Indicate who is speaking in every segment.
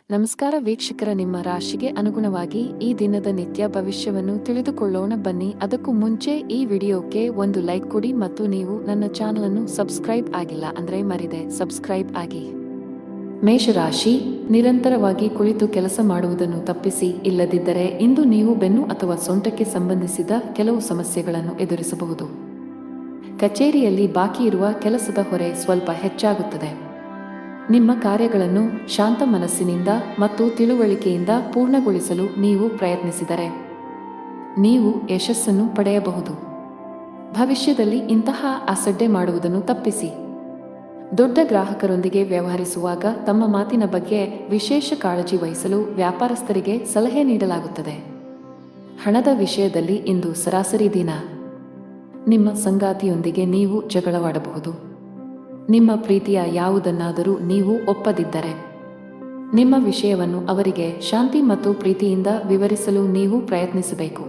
Speaker 1: ನಮಸ್ಕಾರ ವೀಕ್ಷಕರ, ನಿಮ್ಮ ರಾಶಿಗೆ ಅನುಗುಣವಾಗಿ ಈ ದಿನದ ನಿತ್ಯ ಭವಿಷ್ಯವನ್ನು ತಿಳಿದುಕೊಳ್ಳೋಣ ಬನ್ನಿ. ಅದಕ್ಕೂ ಮುಂಚೆ ಈ ವಿಡಿಯೋಕ್ಕೆ ಒಂದು ಲೈಕ್ ಕೊಡಿ ಮತ್ತು ನೀವು ನನ್ನ ಚಾನಲ್ ಅನ್ನು ಸಬ್ಸ್ಕ್ರೈಬ್ ಆಗಿಲ್ಲ ಅಂದ್ರೆ ಮರಿದೆ ಸಬ್ಸ್ಕ್ರೈಬ್ ಆಗಿ. ಮೇಷರಾಶಿ, ನಿರಂತರವಾಗಿ ಕುಳಿತು ಕೆಲಸ ಮಾಡುವುದನ್ನು ತಪ್ಪಿಸಿ. ಇಲ್ಲದಿದ್ದರೆ ಇಂದು ನೀವು ಬೆನ್ನು ಅಥವಾ ಸೊಂಟಕ್ಕೆ ಸಂಬಂಧಿಸಿದ ಕೆಲವು ಸಮಸ್ಯೆಗಳನ್ನು ಎದುರಿಸಬಹುದು. ಕಚೇರಿಯಲ್ಲಿ ಬಾಕಿ ಇರುವ ಕೆಲಸದ ಹೊರೆ ಸ್ವಲ್ಪ ಹೆಚ್ಚಾಗುತ್ತದೆ. ನಿಮ್ಮ ಕಾರ್ಯಗಳನ್ನು ಶಾಂತ ಮನಸ್ಸಿನಿಂದ ಮತ್ತು ತಿಳುವಳಿಕೆಯಿಂದ ಪೂರ್ಣಗೊಳಿಸಲು ನೀವು ಪ್ರಯತ್ನಿಸಿದರೆ ನೀವು ಯಶಸ್ಸನ್ನು ಪಡೆಯಬಹುದು. ಭವಿಷ್ಯದಲ್ಲಿ ಇಂತಹ ಅಸಡ್ಡೆ ಮಾಡುವುದನ್ನು ತಪ್ಪಿಸಿ. ದೊಡ್ಡ ಗ್ರಾಹಕರೊಂದಿಗೆ ವ್ಯವಹರಿಸುವಾಗ ತಮ್ಮ ಮಾತಿನ ಬಗ್ಗೆ ವಿಶೇಷ ಕಾಳಜಿ ವಹಿಸಲು ವ್ಯಾಪಾರಸ್ಥರಿಗೆ ಸಲಹೆ ನೀಡಲಾಗುತ್ತದೆ. ಹಣದ ವಿಷಯದಲ್ಲಿ ಇಂದು ಸರಾಸರಿ ದಿನ. ನಿಮ್ಮ ಸಂಗಾತಿಯೊಂದಿಗೆ ನೀವು ಜಗಳವಾಡಬಹುದು. ನಿಮ್ಮ ಪ್ರೀತಿಯ ಯಾವುದನ್ನಾದರೂ ನೀವು ಒಪ್ಪದಿದ್ದರೆ ನಿಮ್ಮ ವಿಷಯವನ್ನು ಅವರಿಗೆ ಶಾಂತಿ ಮತ್ತು ಪ್ರೀತಿಯಿಂದ ವಿವರಿಸಲು ನೀವು ಪ್ರಯತ್ನಿಸಬೇಕು.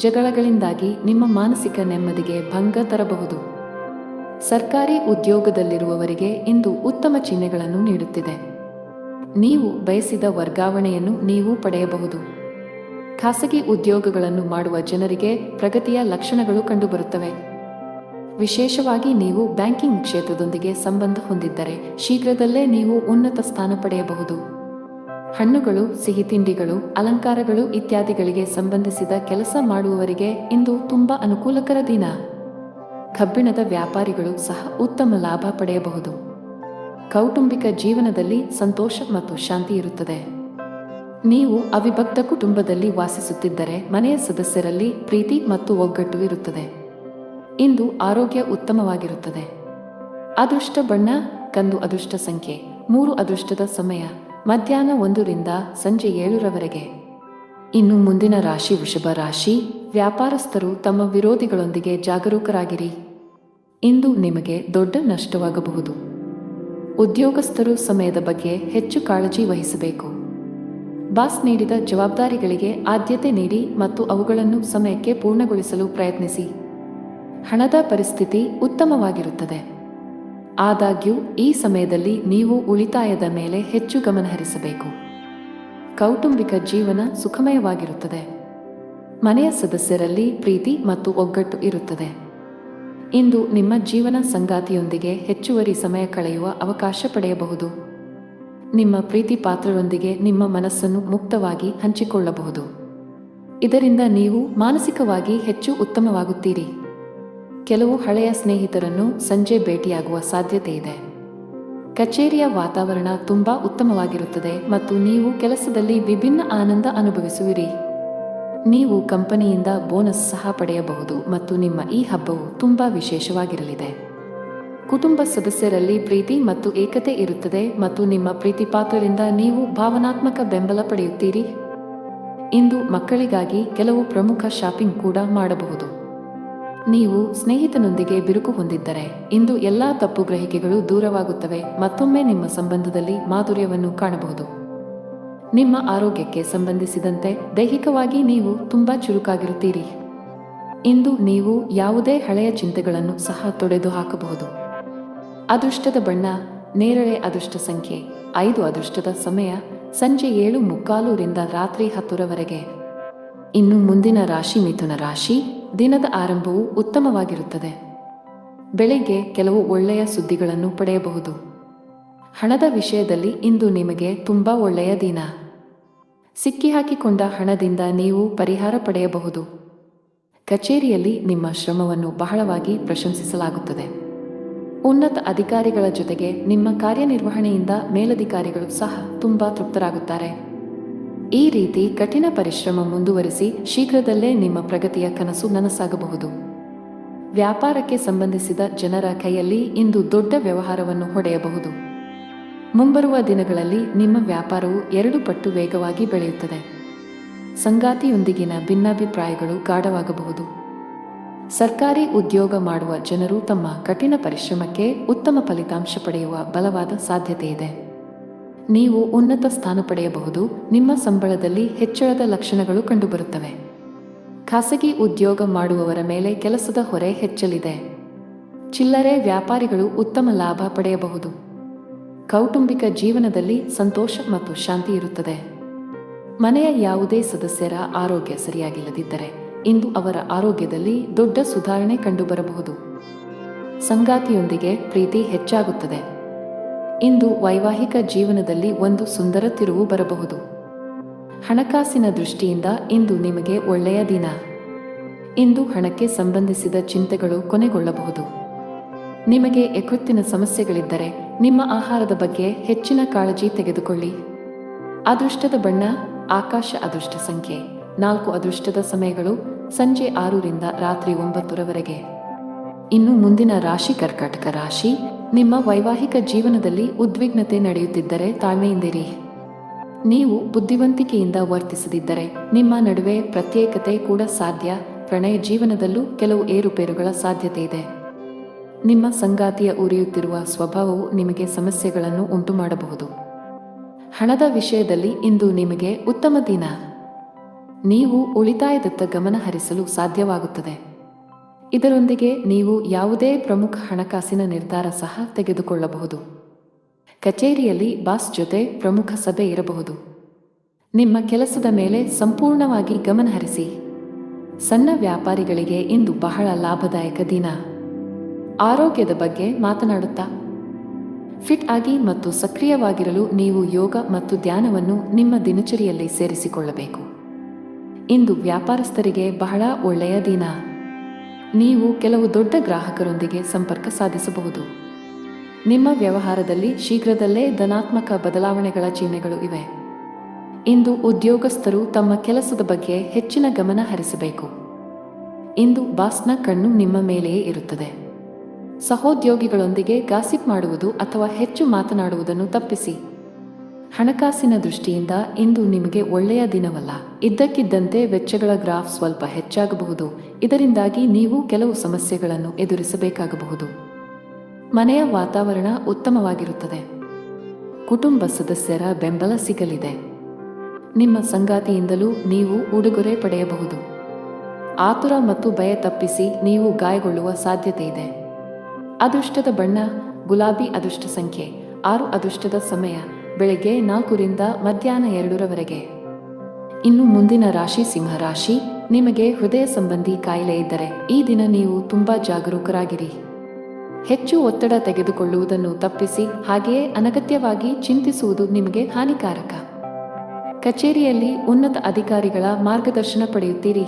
Speaker 1: ಜಗಳಗಳಿಂದಾಗಿ ನಿಮ್ಮ ಮಾನಸಿಕ ನೆಮ್ಮದಿಗೆ ಭಂಗ ತರಬಹುದು. ಸರ್ಕಾರಿ ಉದ್ಯೋಗದಲ್ಲಿರುವವರಿಗೆ ಇಂದು ಉತ್ತಮ ಚಿಹ್ನೆಗಳನ್ನು ನೀಡುತ್ತಿದೆ. ನೀವು ಬಯಸಿದ ವರ್ಗಾವಣೆಯನ್ನು ನೀವು ಪಡೆಯಬಹುದು. ಖಾಸಗಿ ಉದ್ಯೋಗಗಳನ್ನು ಮಾಡುವ ಜನರಿಗೆ ಪ್ರಗತಿಯ ಲಕ್ಷಣಗಳು ಕಂಡುಬರುತ್ತವೆ. ವಿಶೇಷವಾಗಿ ನೀವು ಬ್ಯಾಂಕಿಂಗ್ ಕ್ಷೇತ್ರದೊಂದಿಗೆ ಸಂಬಂಧ ಹೊಂದಿದ್ದರೆ ಶೀಘ್ರದಲ್ಲೇ ನೀವು ಉನ್ನತ ಸ್ಥಾನ ಪಡೆಯಬಹುದು. ಹಣ್ಣುಗಳು, ಸಿಹಿ ತಿಂಡಿಗಳು, ಅಲಂಕಾರಗಳು ಇತ್ಯಾದಿಗಳಿಗೆ ಸಂಬಂಧಿಸಿದ ಕೆಲಸ ಮಾಡುವವರಿಗೆ ಇಂದು ತುಂಬಾ ಅನುಕೂಲಕರ ದಿನ. ಕಬ್ಬಿಣದ ವ್ಯಾಪಾರಿಗಳು ಸಹ ಉತ್ತಮ ಲಾಭ ಪಡೆಯಬಹುದು. ಕೌಟುಂಬಿಕ ಜೀವನದಲ್ಲಿ ಸಂತೋಷ ಮತ್ತು ಶಾಂತಿ ಇರುತ್ತದೆ. ನೀವು ಅವಿಭಕ್ತ ಕುಟುಂಬದಲ್ಲಿ ವಾಸಿಸುತ್ತಿದ್ದರೆ ಮನೆಯ ಸದಸ್ಯರಲ್ಲಿ ಪ್ರೀತಿ ಮತ್ತು ಒಗ್ಗಟ್ಟು ಇರುತ್ತದೆ. ಇಂದು ಆರೋಗ್ಯ ಉತ್ತಮವಾಗಿರುತ್ತದೆ. ಅದೃಷ್ಟ ಬಣ್ಣ ಕಂದು. ಅದೃಷ್ಟ ಸಂಖ್ಯೆ 3. ಅದೃಷ್ಟದ ಸಮಯ ಮಧ್ಯಾಹ್ನ 1 ರಿಂದ ಸಂಜೆ 7 ರವರೆಗೆ. ಇನ್ನು ಮುಂದಿನ ರಾಶಿ ವೃಷಭ ರಾಶಿ. ವ್ಯಾಪಾರಸ್ಥರು ತಮ್ಮ ವಿರೋಧಿಗಳೊಂದಿಗೆ ಜಾಗರೂಕರಾಗಿರಿ. ಇಂದು ನಿಮಗೆ ದೊಡ್ಡ ನಷ್ಟವಾಗಬಹುದು. ಉದ್ಯೋಗಸ್ಥರು ಸಮಯದ ಬಗ್ಗೆ ಹೆಚ್ಚು ಕಾಳಜಿ ವಹಿಸಬೇಕು. ಬಾಸ್ ನೀಡಿದ ಜವಾಬ್ದಾರಿಗಳಿಗೆ ಆದ್ಯತೆ ನೀಡಿ ಮತ್ತು ಅವುಗಳನ್ನು ಸಮಯಕ್ಕೆ ಪೂರ್ಣಗೊಳಿಸಲು ಪ್ರಯತ್ನಿಸಿ. ಹಣದ ಪರಿಸ್ಥಿತಿ ಉತ್ತಮವಾಗಿರುತ್ತದೆ. ಆದಾಗ್ಯೂ ಈ ಸಮಯದಲ್ಲಿ ನೀವು ಉಳಿತಾಯದ ಮೇಲೆ ಹೆಚ್ಚು ಗಮನಹರಿಸಬೇಕು. ಕೌಟುಂಬಿಕ ಜೀವನ ಸುಖಮಯವಾಗಿರುತ್ತದೆ. ಮನೆಯ ಸದಸ್ಯರಲ್ಲಿ ಪ್ರೀತಿ ಮತ್ತು ಒಗ್ಗಟ್ಟು ಇರುತ್ತದೆ. ಇಂದು ನಿಮ್ಮ ಜೀವನ ಸಂಗಾತಿಯೊಂದಿಗೆ ಹೆಚ್ಚುವರಿ ಸಮಯ ಕಳೆಯುವ ಅವಕಾಶ ಪಡೆಯಬಹುದು. ನಿಮ್ಮ ಪ್ರೀತಿ ಪಾತ್ರರೊಂದಿಗೆ ನಿಮ್ಮ ಮನಸ್ಸನ್ನು ಮುಕ್ತವಾಗಿ ಹಂಚಿಕೊಳ್ಳಬಹುದು. ಇದರಿಂದ ನೀವು ಮಾನಸಿಕವಾಗಿ ಹೆಚ್ಚು ಉತ್ತಮವಾಗುತ್ತೀರಿ. ಕೆಲವು ಹಳೆಯ ಸ್ನೇಹಿತರನ್ನು ಸಂಜೆ ಭೇಟಿಯಾಗುವ ಸಾಧ್ಯತೆ ಇದೆ. ಕಚೇರಿಯ ವಾತಾವರಣ ತುಂಬಾ ಉತ್ತಮವಾಗಿರುತ್ತದೆ ಮತ್ತು ನೀವು ಕೆಲಸದಲ್ಲಿ ವಿಭಿನ್ನ ಆನಂದ ಅನುಭವಿಸುವಿರಿ. ನೀವು ಕಂಪನಿಯಿಂದ ಬೋನಸ್ ಸಹ ಪಡೆಯಬಹುದು ಮತ್ತು ನಿಮ್ಮ ಈ ಹಬ್ಬವು ತುಂಬಾ ವಿಶೇಷವಾಗಿರಲಿದೆ. ಕುಟುಂಬ ಸದಸ್ಯರಲ್ಲಿ ಪ್ರೀತಿ ಮತ್ತು ಏಕತೆ ಇರುತ್ತದೆ ಮತ್ತು ನಿಮ್ಮ ಪ್ರೀತಿ ಪಾತ್ರರಿಂದ ನೀವು ಭಾವನಾತ್ಮಕ ಬೆಂಬಲ ಪಡೆಯುತ್ತೀರಿ. ಇಂದು ಮಕ್ಕಳಿಗಾಗಿ ಕೆಲವು ಪ್ರಮುಖ ಶಾಪಿಂಗ್ ಕೂಡ ಮಾಡಬಹುದು. ನೀವು ಸ್ನೇಹಿತನೊಂದಿಗೆ ಬಿರುಕು ಹೊಂದಿದ್ದರೆ ಇಂದು ಎಲ್ಲಾ ತಪ್ಪು ಗ್ರಹಿಕೆಗಳು ದೂರವಾಗುತ್ತವೆ. ಮತ್ತೊಮ್ಮೆ ನಿಮ್ಮ ಸಂಬಂಧದಲ್ಲಿ ಮಾಧುರ್ಯವನ್ನು ಕಾಣಬಹುದು. ನಿಮ್ಮ ಆರೋಗ್ಯಕ್ಕೆ ಸಂಬಂಧಿಸಿದಂತೆ ದೈಹಿಕವಾಗಿ ನೀವು ತುಂಬಾ ಚುರುಕಾಗಿರುತ್ತೀರಿ. ಇಂದು ನೀವು ಯಾವುದೇ ಹಳೆಯ ಚಿಂತೆಗಳನ್ನು ಸಹ ತೊಡೆದು ಹಾಕಬಹುದು. ಅದೃಷ್ಟದ ಬಣ್ಣ ನೇರಳೆ. ಅದೃಷ್ಟ ಸಂಖ್ಯೆ 5. ಅದೃಷ್ಟದ ಸಮಯ ಸಂಜೆ 7:45 ರಿಂದ ರಾತ್ರಿ 10 ರವರೆಗೆ. ಇನ್ನು ಮುಂದಿನ ರಾಶಿ ಮಿಥುನ ರಾಶಿ. ದಿನದ ಆರಂಭವು ಉತ್ತಮವಾಗಿರುತ್ತದೆ. ಬೆಳಗ್ಗೆ ಕೆಲವು ಒಳ್ಳೆಯ ಸುದ್ದಿಗಳನ್ನು ಪಡೆಯಬಹುದು. ಹಣದ ವಿಷಯದಲ್ಲಿ ಇಂದು ನಿಮಗೆ ತುಂಬಾ ಒಳ್ಳೆಯ ದಿನ. ಸಿಕ್ಕಿಹಾಕಿಕೊಂಡ ಹಣದಿಂದ ನೀವು ಪರಿಹಾರ ಪಡೆಯಬಹುದು. ಕಚೇರಿಯಲ್ಲಿ ನಿಮ್ಮ ಶ್ರಮವನ್ನು ಬಹಳವಾಗಿ ಪ್ರಶಂಸಿಸಲಾಗುತ್ತದೆ. ಉನ್ನತ ಅಧಿಕಾರಿಗಳ ಜೊತೆಗೆ ನಿಮ್ಮ ಕಾರ್ಯನಿರ್ವಹಣೆಯಿಂದ ಮೇಲಧಿಕಾರಿಗಳು ಸಹ ತುಂಬಾ ತೃಪ್ತರಾಗುತ್ತಾರೆ. ಈ ರೀತಿ ಕಠಿಣ ಪರಿಶ್ರಮ ಮುಂದುವರಿಸಿ ಶೀಘ್ರದಲ್ಲೇ ನಿಮ್ಮ ಪ್ರಗತಿಯ ಕನಸು ನನಸಾಗಬಹುದು. ವ್ಯಾಪಾರಕ್ಕೆ ಸಂಬಂಧಿಸಿದ ಜನರ ಕೈಯಲ್ಲಿ ಇಂದು ದೊಡ್ಡ ವ್ಯವಹಾರವನ್ನು ಹೊಡೆಯಬಹುದು. ಮುಂಬರುವ ದಿನಗಳಲ್ಲಿ ನಿಮ್ಮ ವ್ಯಾಪಾರವು 2 ಪಟ್ಟು ವೇಗವಾಗಿ ಬೆಳೆಯುತ್ತದೆ. ಸಂಗಾತಿಯೊಂದಿಗಿನ ಭಿನ್ನಾಭಿಪ್ರಾಯಗಳು ಗಾಢವಾಗಬಹುದು. ಸರ್ಕಾರಿ ಉದ್ಯೋಗ ಮಾಡುವ ಜನರು ತಮ್ಮ ಕಠಿಣ ಪರಿಶ್ರಮಕ್ಕೆ ಉತ್ತಮ ಫಲಿತಾಂಶ ಪಡೆಯುವ ಬಲವಾದ ಸಾಧ್ಯತೆಯಿದೆ. ನೀವು ಉನ್ನತ ಸ್ಥಾನ ಪಡೆಯಬಹುದು. ನಿಮ್ಮ ಸಂಬಳದಲ್ಲಿ ಹೆಚ್ಚಳದ ಲಕ್ಷಣಗಳು ಕಂಡುಬರುತ್ತವೆ. ಖಾಸಗಿ ಉದ್ಯೋಗ ಮಾಡುವವರ ಮೇಲೆ ಕೆಲಸದ ಹೊರೆ ಹೆಚ್ಚಲಿದೆ. ಚಿಲ್ಲರೆ ವ್ಯಾಪಾರಿಗಳು ಉತ್ತಮ ಲಾಭ ಪಡೆಯಬಹುದು. ಕೌಟುಂಬಿಕ ಜೀವನದಲ್ಲಿ ಸಂತೋಷ ಮತ್ತು ಶಾಂತಿ ಇರುತ್ತದೆ. ಮನೆಯ ಯಾವುದೇ ಸದಸ್ಯರ ಆರೋಗ್ಯ ಸರಿಯಾಗಿಲ್ಲದಿದ್ದರೆ ಇಂದು ಅವರ ಆರೋಗ್ಯದಲ್ಲಿ ದೊಡ್ಡ ಸುಧಾರಣೆ ಕಂಡುಬರಬಹುದು. ಸಂಗಾತಿಯೊಂದಿಗೆ ಪ್ರೀತಿ ಹೆಚ್ಚಾಗುತ್ತದೆ. ಇಂದು ವೈವಾಹಿಕ ಜೀವನದಲ್ಲಿ ಒಂದು ಸುಂದರ ತಿರುವು ಬರಬಹುದು. ಹಣಕಾಸಿನ ದೃಷ್ಟಿಯಿಂದ ಇಂದು ನಿಮಗೆ ಒಳ್ಳೆಯ ದಿನ. ಇಂದು ಹಣಕ್ಕೆ ಸಂಬಂಧಿಸಿದ ಚಿಂತೆಗಳು ಕೊನೆಗೊಳ್ಳಬಹುದು. ನಿಮಗೆ ಯಕೃತ್ತಿನ ಸಮಸ್ಯೆಗಳಿದ್ದರೆ ನಿಮ್ಮ ಆಹಾರದ ಬಗ್ಗೆ ಹೆಚ್ಚಿನ ಕಾಳಜಿ ತೆಗೆದುಕೊಳ್ಳಿ. ಅದೃಷ್ಟದ ಬಣ್ಣ ಆಕಾಶ. ಅದೃಷ್ಟ ಸಂಖ್ಯೆ 4. ಅದೃಷ್ಟದ ಸಮಯಗಳು ಸಂಜೆ 6 ರಿಂದ ರಾತ್ರಿ 9 ಇನ್ನು ಮುಂದಿನ ರಾಶಿ ಕರ್ಕಾಟಕ ರಾಶಿ. ನಿಮ್ಮ ವೈವಾಹಿಕ ಜೀವನದಲ್ಲಿ ಉದ್ವಿಗ್ನತೆ ನಡೆಯುತ್ತಿದ್ದರೆ ತಾಳ್ಮೆಯಿಂದಿರಿ. ನೀವು ಬುದ್ಧಿವಂತಿಕೆಯಿಂದ ವರ್ತಿಸದಿದ್ದರೆ ನಿಮ್ಮ ನಡುವೆ ಪ್ರತ್ಯೇಕತೆ ಕೂಡ ಸಾಧ್ಯ. ಪ್ರಣಯ ಜೀವನದಲ್ಲೂ ಕೆಲವು ಏರುಪೇರುಗಳ ಸಾಧ್ಯತೆ ಇದೆ. ನಿಮ್ಮ ಸಂಗಾತಿಯ ಉರಿಯುತ್ತಿರುವ ಸ್ವಭಾವವು ನಿಮಗೆ ಸಮಸ್ಯೆಗಳನ್ನು ಉಂಟುಮಾಡಬಹುದು. ಹಣದ ವಿಷಯದಲ್ಲಿ ಇಂದು ನಿಮಗೆ ಉತ್ತಮ ದಿನ. ನೀವು ಉಳಿತಾಯದತ್ತ ಗಮನ ಹರಿಸಲು ಸಾಧ್ಯವಾಗುತ್ತದೆ. ಇದರೊಂದಿಗೆ ನೀವು ಯಾವುದೇ ಪ್ರಮುಖ ಹಣಕಾಸಿನ ನಿರ್ಧಾರ ಸಹ ತೆಗೆದುಕೊಳ್ಳಬಹುದು. ಕಚೇರಿಯಲ್ಲಿ ಬಾಸ್ ಜೊತೆ ಪ್ರಮುಖ ಸಭೆ ಇರಬಹುದು. ನಿಮ್ಮ ಕೆಲಸದ ಮೇಲೆ ಸಂಪೂರ್ಣವಾಗಿ ಗಮನ ಹರಿಸಿ. ಸಣ್ಣ ವ್ಯಾಪಾರಿಗಳಿಗೆ ಇಂದು ಬಹಳ ಲಾಭದಾಯಕ ದಿನ. ಆರೋಗ್ಯದ ಬಗ್ಗೆ ಮಾತನಾಡುತ್ತಾ ಫಿಟ್ ಆಗಿ ಮತ್ತು ಸಕ್ರಿಯವಾಗಿರಲು ನೀವು ಯೋಗ ಮತ್ತು ಧ್ಯಾನವನ್ನು ನಿಮ್ಮ ದಿನಚರಿಯಲ್ಲಿ ಸೇರಿಸಿಕೊಳ್ಳಬೇಕು. ಇಂದು ವ್ಯಾಪಾರಸ್ಥರಿಗೆ ಬಹಳ ಒಳ್ಳೆಯ ದಿನ. ನೀವು ಕೆಲವು ದೊಡ್ಡ ಗ್ರಾಹಕರೊಂದಿಗೆ ಸಂಪರ್ಕ ಸಾಧಿಸಬಹುದು. ನಿಮ್ಮ ವ್ಯವಹಾರದಲ್ಲಿ ಶೀಘ್ರದಲ್ಲೇ ಧನಾತ್ಮಕ ಬದಲಾವಣೆಗಳ ಚಿಹ್ನೆಗಳು ಇವೆ. ಇಂದು ಉದ್ಯೋಗಸ್ಥರು ತಮ್ಮ ಕೆಲಸದ ಬಗ್ಗೆ ಹೆಚ್ಚಿನ ಗಮನ ಹರಿಸಬೇಕು. ಇಂದು ಬಾಸ್ನ ಕಣ್ಣು ನಿಮ್ಮ ಮೇಲೆಯೇ ಇರುತ್ತದೆ. ಸಹೋದ್ಯೋಗಿಗಳೊಂದಿಗೆ ಗಾಸಿಪ್ ಮಾಡುವುದು ಅಥವಾ ಹೆಚ್ಚು ಮಾತನಾಡುವುದನ್ನು ತಪ್ಪಿಸಿ. ಹಣಕಾಸಿನ ದೃಷ್ಟಿಯಿಂದ ಇಂದು ನಿಮಗೆ ಒಳ್ಳೆಯ ದಿನವಲ್ಲ. ಇದ್ದಕ್ಕಿದ್ದಂತೆ ವೆಚ್ಚಗಳ ಗ್ರಾಫ್ ಸ್ವಲ್ಪ ಹೆಚ್ಚಾಗಬಹುದು. ಇದರಿಂದಾಗಿ ನೀವು ಕೆಲವು ಸಮಸ್ಯೆಗಳನ್ನು ಎದುರಿಸಬೇಕಾಗಬಹುದು. ಮನೆಯ ವಾತಾವರಣ ಉತ್ತಮವಾಗಿರುತ್ತದೆ. ಕುಟುಂಬ ಸದಸ್ಯರ ಬೆಂಬಲ ಸಿಗಲಿದೆ. ನಿಮ್ಮ ಸಂಗಾತಿಯಿಂದಲೂ ನೀವು ಉಡುಗೊರೆ ಪಡೆಯಬಹುದು. ಆತುರ ಮತ್ತು ಭಯ ತಪ್ಪಿಸಿ, ನೀವು ಗಾಯಗೊಳ್ಳುವ ಸಾಧ್ಯತೆ ಇದೆ. ಅದೃಷ್ಟದ ಬಣ್ಣ ಗುಲಾಬಿ. ಅದೃಷ್ಟ ಸಂಖ್ಯೆ 6. ಅದೃಷ್ಟದ ಸಮಯ ಬೆಳಗ್ಗೆ 4 ರಿಂದ ಮಧ್ಯಾಹ್ನ 2 ಇನ್ನು ಮುಂದಿನ ರಾಶಿ ಸಿಂಹ ರಾಶಿ. ನಿಮಗೆ ಹೃದಯ ಸಂಬಂಧಿ ಕಾಯಿಲೆ ಇದ್ದರೆ ಈ ದಿನ ನೀವು ತುಂಬಾ ಜಾಗರೂಕರಾಗಿರಿ. ಹೆಚ್ಚು ಒತ್ತಡ ತೆಗೆದುಕೊಳ್ಳುವುದನ್ನು ತಪ್ಪಿಸಿ, ಹಾಗೆಯೇ ಅನಗತ್ಯವಾಗಿ ಚಿಂತಿಸುವುದು ನಿಮಗೆ ಹಾನಿಕಾರಕ. ಕಚೇರಿಯಲ್ಲಿ ಉನ್ನತ ಅಧಿಕಾರಿಗಳ ಮಾರ್ಗದರ್ಶನ ಪಡೆಯುತ್ತೀರಿ.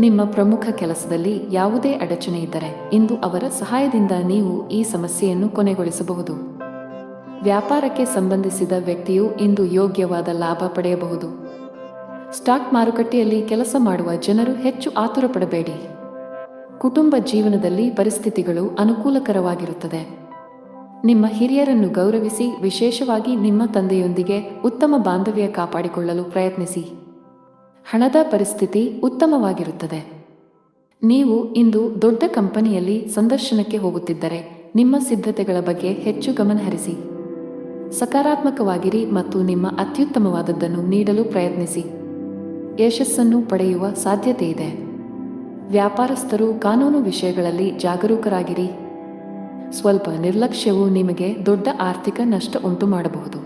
Speaker 1: ನಿಮ್ಮ ಪ್ರಮುಖ ಕೆಲಸದಲ್ಲಿ ಯಾವುದೇ ಅಡಚಣೆ ಇದ್ದರೆ ಇಂದು ಅವರ ಸಹಾಯದಿಂದ ನೀವು ಈ ಸಮಸ್ಯೆಯನ್ನು ಕೊನೆಗೊಳಿಸಬಹುದು. ವ್ಯಾಪಾರಕ್ಕೆ ಸಂಬಂಧಿಸಿದ ವ್ಯಕ್ತಿಯು ಇಂದು ಯೋಗ್ಯವಾದ ಲಾಭ ಪಡೆಯಬಹುದು. ಸ್ಟಾಕ್ ಮಾರುಕಟ್ಟೆಯಲ್ಲಿ ಕೆಲಸ ಮಾಡುವ ಜನರು ಹೆಚ್ಚು ಆತುರ ಪಡಬೇಡಿ. ಕುಟುಂಬ ಜೀವನದಲ್ಲಿ ಪರಿಸ್ಥಿತಿಗಳು ಅನುಕೂಲಕರವಾಗಿರುತ್ತದೆ. ನಿಮ್ಮ ಹಿರಿಯರನ್ನು ಗೌರವಿಸಿ, ವಿಶೇಷವಾಗಿ ನಿಮ್ಮ ತಂದೆಯೊಂದಿಗೆ ಉತ್ತಮ ಬಾಂಧವ್ಯ ಕಾಪಾಡಿಕೊಳ್ಳಲು ಪ್ರಯತ್ನಿಸಿ. ಹಣದ ಪರಿಸ್ಥಿತಿ ಉತ್ತಮವಾಗಿರುತ್ತದೆ. ನೀವು ಇಂದು ದೊಡ್ಡ ಕಂಪನಿಯಲ್ಲಿ ಸಂದರ್ಶನಕ್ಕೆ ಹೋಗುತ್ತಿದ್ದರೆ ನಿಮ್ಮ ಸಿದ್ಧತೆಗಳ ಬಗ್ಗೆ ಹೆಚ್ಚು ಗಮನಹರಿಸಿ. ಸಕಾರಾತ್ಮಕವಾಗಿರಿ ಮತ್ತು ನಿಮ್ಮ ಅತ್ಯುತ್ತಮವಾದದ್ದನ್ನು ನೀಡಲು ಪ್ರಯತ್ನಿಸಿ. ಯಶಸ್ಸನ್ನು ಪಡೆಯುವ ಸಾಧ್ಯತೆ ಇದೆ. ವ್ಯಾಪಾರಸ್ಥರು ಕಾನೂನು ವಿಷಯಗಳಲ್ಲಿ ಜಾಗರೂಕರಾಗಿರಿ. ಸ್ವಲ್ಪ ನಿರ್ಲಕ್ಷ್ಯವು ನಿಮಗೆ ದೊಡ್ಡ ಆರ್ಥಿಕ ನಷ್ಟ ಉಂಟು ಮಾಡಬಹುದು.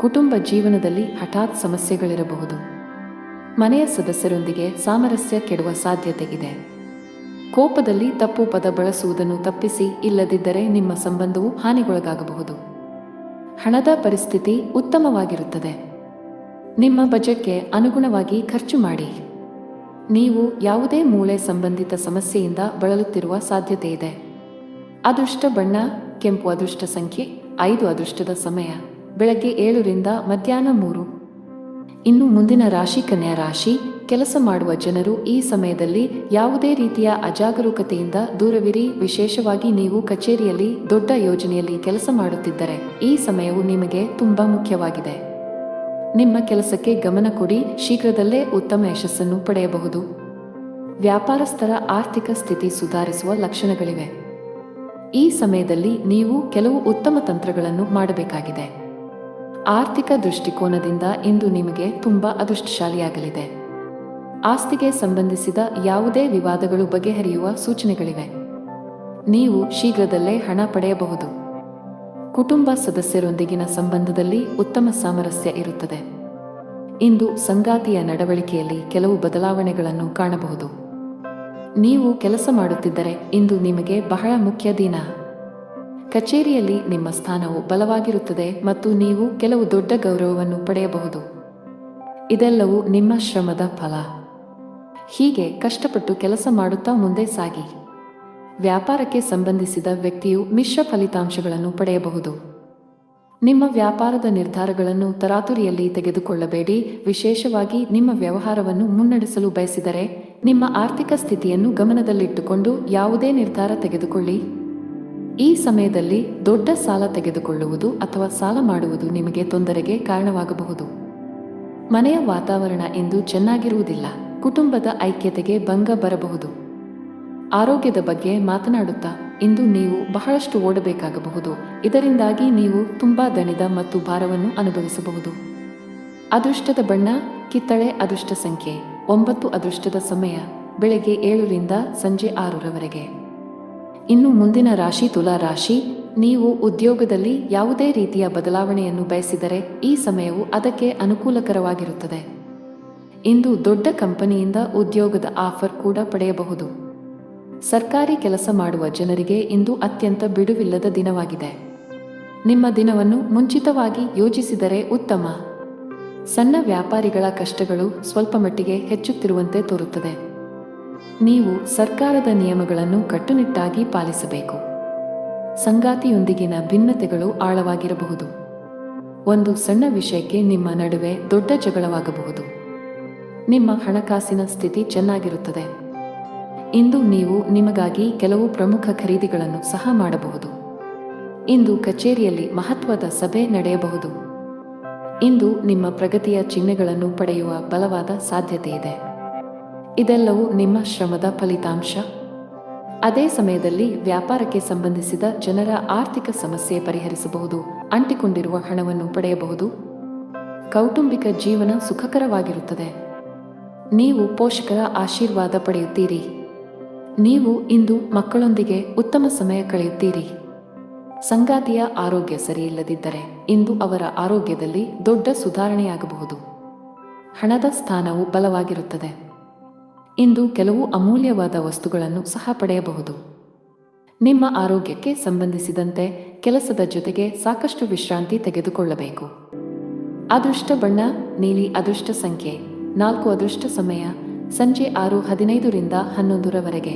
Speaker 1: ಕುಟುಂಬ ಜೀವನದಲ್ಲಿ ಹಠಾತ್ ಸಮಸ್ಯೆಗಳಿರಬಹುದು. ಮನೆಯ ಸದಸ್ಯರೊಂದಿಗೆ ಸಾಮರಸ್ಯ ಕೆಡುವ ಸಾಧ್ಯತೆ ಇದೆ. ಕೋಪದಲ್ಲಿ ತಪ್ಪು ಪದ ಬಳಸುವುದನ್ನು ತಪ್ಪಿಸಿ, ಇಲ್ಲದಿದ್ದರೆ ನಿಮ್ಮ ಸಂಬಂಧವು ಹಾನಿಗೊಳಗಾಗಬಹುದು. ಹಣದ ಪರಿಸ್ಥಿತಿ ಉತ್ತಮವಾಗಿರುತ್ತದೆ. ನಿಮ್ಮ ಬಜೆಟ್ಗೆ ಅನುಗುಣವಾಗಿ ಖರ್ಚು ಮಾಡಿ. ನೀವು ಯಾವುದೇ ಮೂಳೆ ಸಂಬಂಧಿತ ಸಮಸ್ಯೆಯಿಂದ ಬಳಲುತ್ತಿರುವ ಸಾಧ್ಯತೆ ಇದೆ. ಅದೃಷ್ಟ ಬಣ್ಣ ಕೆಂಪು. ಅದೃಷ್ಟ ಸಂಖ್ಯೆ 5. ಅದೃಷ್ಟದ ಸಮಯ ಬೆಳಗ್ಗೆ 7 ರಿಂದ ಮಧ್ಯಾಹ್ನ 3. ಇನ್ನು ಮುಂದಿನ ರಾಶಿ ಕನ್ಯಾ ರಾಶಿ. ಕೆಲಸ ಮಾಡುವ ಜನರು ಈ ಸಮಯದಲ್ಲಿ ಯಾವುದೇ ರೀತಿಯ ಅಜಾಗರೂಕತೆಯಿಂದ ದೂರವಿರಿ. ವಿಶೇಷವಾಗಿ ನೀವು ಕಚೇರಿಯಲ್ಲಿ ದೊಡ್ಡ ಯೋಜನೆಯಲ್ಲಿ ಕೆಲಸ ಮಾಡುತ್ತಿದ್ದರೆ ಈ ಸಮಯವು ನಿಮಗೆ ತುಂಬಾ ಮುಖ್ಯವಾಗಿದೆ. ನಿಮ್ಮ ಕೆಲಸಕ್ಕೆ ಗಮನ ಕೊಡಿ. ಶೀಘ್ರದಲ್ಲೇ ಉತ್ತಮ ಯಶಸ್ಸನ್ನು ಪಡೆಯಬಹುದು. ವ್ಯಾಪಾರಸ್ಥರ ಆರ್ಥಿಕ ಸ್ಥಿತಿ ಸುಧಾರಿಸುವ ಲಕ್ಷಣಗಳಿವೆ. ಈ ಸಮಯದಲ್ಲಿ ನೀವು ಕೆಲವು ಉತ್ತಮ ತಂತ್ರಗಳನ್ನು ಮಾಡಬೇಕಾಗಿದೆ. ಆರ್ಥಿಕ ದೃಷ್ಟಿಕೋನದಿಂದ ಇಂದು ನಿಮಗೆ ತುಂಬಾ ಅದೃಷ್ಟಶಾಲಿಯಾಗಲಿದೆ. ಆಸ್ತಿಗೆ ಸಂಬಂಧಿಸಿದ ಯಾವುದೇ ವಿವಾದಗಳು ಬಗೆಹರಿಯುವ ಸೂಚನೆಗಳಿವೆ. ನೀವು ಶೀಘ್ರದಲ್ಲೇ ಹಣ ಪಡೆಯಬಹುದು. ಕುಟುಂಬ ಸದಸ್ಯರೊಂದಿಗಿನ ಸಂಬಂಧದಲ್ಲಿ ಉತ್ತಮ ಸಾಮರಸ್ಯ ಇರುತ್ತದೆ. ಇಂದು ಸಂಗಾತಿಯ ನಡವಳಿಕೆಯಲ್ಲಿ ಕೆಲವು ಬದಲಾವಣೆಗಳನ್ನು ಕಾಣಬಹುದು. ನೀವು ಕೆಲಸ ಮಾಡುತ್ತಿದ್ದರೆ ಇಂದು ನಿಮಗೆ ಬಹಳ ಮುಖ್ಯ ದಿನ. ಕಚೇರಿಯಲ್ಲಿ ನಿಮ್ಮ ಸ್ಥಾನವು ಬಲವಾಗಿರುತ್ತದೆ ಮತ್ತು ನೀವು ಕೆಲವು ದೊಡ್ಡ ಗೌರವವನ್ನು ಪಡೆಯಬಹುದು. ಇದೆಲ್ಲವೂ ನಿಮ್ಮ ಶ್ರಮದ ಫಲ. ಹೀಗೆ ಕಷ್ಟಪಟ್ಟು ಕೆಲಸ ಮಾಡುತ್ತಾ ಮುಂದೆ ಸಾಗಿ. ವ್ಯಾಪಾರಕ್ಕೆ ಸಂಬಂಧಿಸಿದ ವ್ಯಕ್ತಿಯು ಮಿಶ್ರ ಫಲಿತಾಂಶಗಳನ್ನು ಪಡೆಯಬಹುದು. ನಿಮ್ಮ ವ್ಯಾಪಾರದ ನಿರ್ಧಾರಗಳನ್ನು ತರಾತುರಿಯಲ್ಲಿ ತೆಗೆದುಕೊಳ್ಳಬೇಡಿ. ವಿಶೇಷವಾಗಿ ನಿಮ್ಮ ವ್ಯವಹಾರವನ್ನು ಮುನ್ನಡೆಸಲು ಬಯಸಿದರೆ ನಿಮ್ಮ ಆರ್ಥಿಕ ಸ್ಥಿತಿಯನ್ನು ಗಮನದಲ್ಲಿಟ್ಟುಕೊಂಡು ಯಾವುದೇ ನಿರ್ಧಾರ ತೆಗೆದುಕೊಳ್ಳಿ. ಈ ಸಮಯದಲ್ಲಿ ದೊಡ್ಡ ಸಾಲ ತೆಗೆದುಕೊಳ್ಳುವುದು ಅಥವಾ ಸಾಲ ಮಾಡುವುದು ನಿಮಗೆ ತೊಂದರೆಗೆ ಕಾರಣವಾಗಬಹುದು. ಮನೆಯ ವಾತಾವರಣ ಇಂದು ಚೆನ್ನಾಗಿರುವುದಿಲ್ಲ. ಕುಟುಂಬದ ಐಕ್ಯತೆಗೆ ಭಂಗ ಬರಬಹುದು. ಆರೋಗ್ಯದ ಬಗ್ಗೆ ಮಾತನಾಡುತ್ತಾ ಇಂದು ನೀವು ಬಹಳಷ್ಟು ಓಡಬೇಕಾಗಬಹುದು. ಇದರಿಂದಾಗಿ ನೀವು ತುಂಬಾ ದಣಿದ ಮತ್ತು ಭಾರವನ್ನು ಅನುಭವಿಸಬಹುದು. ಅದೃಷ್ಟದ ಬಣ್ಣ ಕಿತ್ತಳೆ. ಅದೃಷ್ಟ ಸಂಖ್ಯೆ 9. ಅದೃಷ್ಟದ ಸಮಯ ಬೆಳಗ್ಗೆ 7 ರಿಂದ ಸಂಜೆ 6 ರವರೆಗೆ. ಇನ್ನು ಮುಂದಿನ ರಾಶಿ ತುಲಾ ರಾಶಿ. ನೀವು ಉದ್ಯೋಗದಲ್ಲಿ ಯಾವುದೇ ರೀತಿಯ ಬದಲಾವಣೆಯನ್ನು ಬಯಸಿದರೆ ಈ ಸಮಯವು ಅದಕ್ಕೆ ಅನುಕೂಲಕರವಾಗಿರುತ್ತದೆ. ಇಂದು ದೊಡ್ಡ ಕಂಪನಿಯಿಂದ ಉದ್ಯೋಗದ ಆಫರ್ ಕೂಡ ಪಡೆಯಬಹುದು. ಸರ್ಕಾರಿ ಕೆಲಸ ಮಾಡುವ ಜನರಿಗೆ ಇಂದು ಅತ್ಯಂತ ಬಿಡುವಿಲ್ಲದ ದಿನವಾಗಿದೆ. ನಿಮ್ಮ ದಿನವನ್ನು ಮುಂಚಿತವಾಗಿ ಯೋಜಿಸಿದರೆ ಉತ್ತಮ. ಸಣ್ಣ ವ್ಯಾಪಾರಿಗಳ ಕಷ್ಟಗಳು ಸ್ವಲ್ಪ ಮಟ್ಟಿಗೆ ಹೆಚ್ಚುತ್ತಿರುವಂತೆ ತೋರುತ್ತದೆ. ನೀವು ಸರ್ಕಾರದ ನಿಯಮಗಳನ್ನು ಕಟ್ಟುನಿಟ್ಟಾಗಿ ಪಾಲಿಸಬೇಕು. ಸಂಗಾತಿಯೊಂದಿಗಿನ ಭಿನ್ನತೆಗಳು ಆಳವಾಗಿರಬಹುದು. ಒಂದು ಸಣ್ಣ ವಿಷಯಕ್ಕೆ ನಿಮ್ಮ ನಡುವೆ ದೊಡ್ಡ ಜಗಳವಾಗಬಹುದು. ನಿಮ್ಮ ಹಣಕಾಸಿನ ಸ್ಥಿತಿ ಚೆನ್ನಾಗಿರುತ್ತದೆ. ಇಂದು ನೀವು ನಿಮಗಾಗಿ ಕೆಲವು ಪ್ರಮುಖ ಖರೀದಿಗಳನ್ನು ಸಹ ಮಾಡಬಹುದು. ಇಂದು ಕಚೇರಿಯಲ್ಲಿ ಮಹತ್ವದ ಸಭೆ ನಡೆಯಬಹುದು. ಇಂದು ನಿಮ್ಮ ಪ್ರಗತಿಯ ಚಿಹ್ನೆಗಳನ್ನು ಪಡೆಯುವ ಬಲವಾದ ಸಾಧ್ಯತೆಯಿದೆ. ಇದೆಲ್ಲವೂ ನಿಮ್ಮ ಶ್ರಮದ ಫಲಿತಾಂಶ. ಅದೇ ಸಮಯದಲ್ಲಿ ವ್ಯಾಪಾರಕ್ಕೆ ಸಂಬಂಧಿಸಿದ ಜನರ ಆರ್ಥಿಕ ಸಮಸ್ಯೆ ಪರಿಹರಿಸಬಹುದು. ಅಂಟಿಕೊಂಡಿರುವ ಹಣವನ್ನು ಪಡೆಯಬಹುದು. ಕೌಟುಂಬಿಕ ಜೀವನ ಸುಖಕರವಾಗಿರುತ್ತದೆ. ನೀವು ಪೋಷಕರ ಆಶೀರ್ವಾದ ಪಡೆಯುತ್ತೀರಿ. ನೀವು ಇಂದು ಮಕ್ಕಳೊಂದಿಗೆ ಉತ್ತಮ ಸಮಯ ಕಳೆಯುತ್ತೀರಿ. ಸಂಗಾತಿಯ ಆರೋಗ್ಯ ಸರಿಯಿಲ್ಲದಿದ್ದರೆ ಇಂದು ಅವರ ಆರೋಗ್ಯದಲ್ಲಿ ದೊಡ್ಡ ಸುಧಾರಣೆಯಾಗಬಹುದು. ಹಣದ ಸ್ಥಾನವು ಬಲವಾಗಿರುತ್ತದೆ. ಇಂದು ಕೆಲವು ಅಮೂಲ್ಯವಾದ ವಸ್ತುಗಳನ್ನು ಸಹ ಪಡೆಯಬಹುದು. ನಿಮ್ಮ ಆರೋಗ್ಯಕ್ಕೆ ಸಂಬಂಧಿಸಿದಂತೆ ಕೆಲಸದ ಜೊತೆಗೆ ಸಾಕಷ್ಟು ವಿಶ್ರಾಂತಿ ತೆಗೆದುಕೊಳ್ಳಬೇಕು. ಅದೃಷ್ಟ ಬಣ್ಣ ನೀಲಿ. ಅದೃಷ್ಟ ಸಂಖ್ಯೆ 4. ಅದೃಷ್ಟ ಸಮಯ ಸಂಜೆ 6:15 ರಿಂದ 11 ರವರೆಗೆ.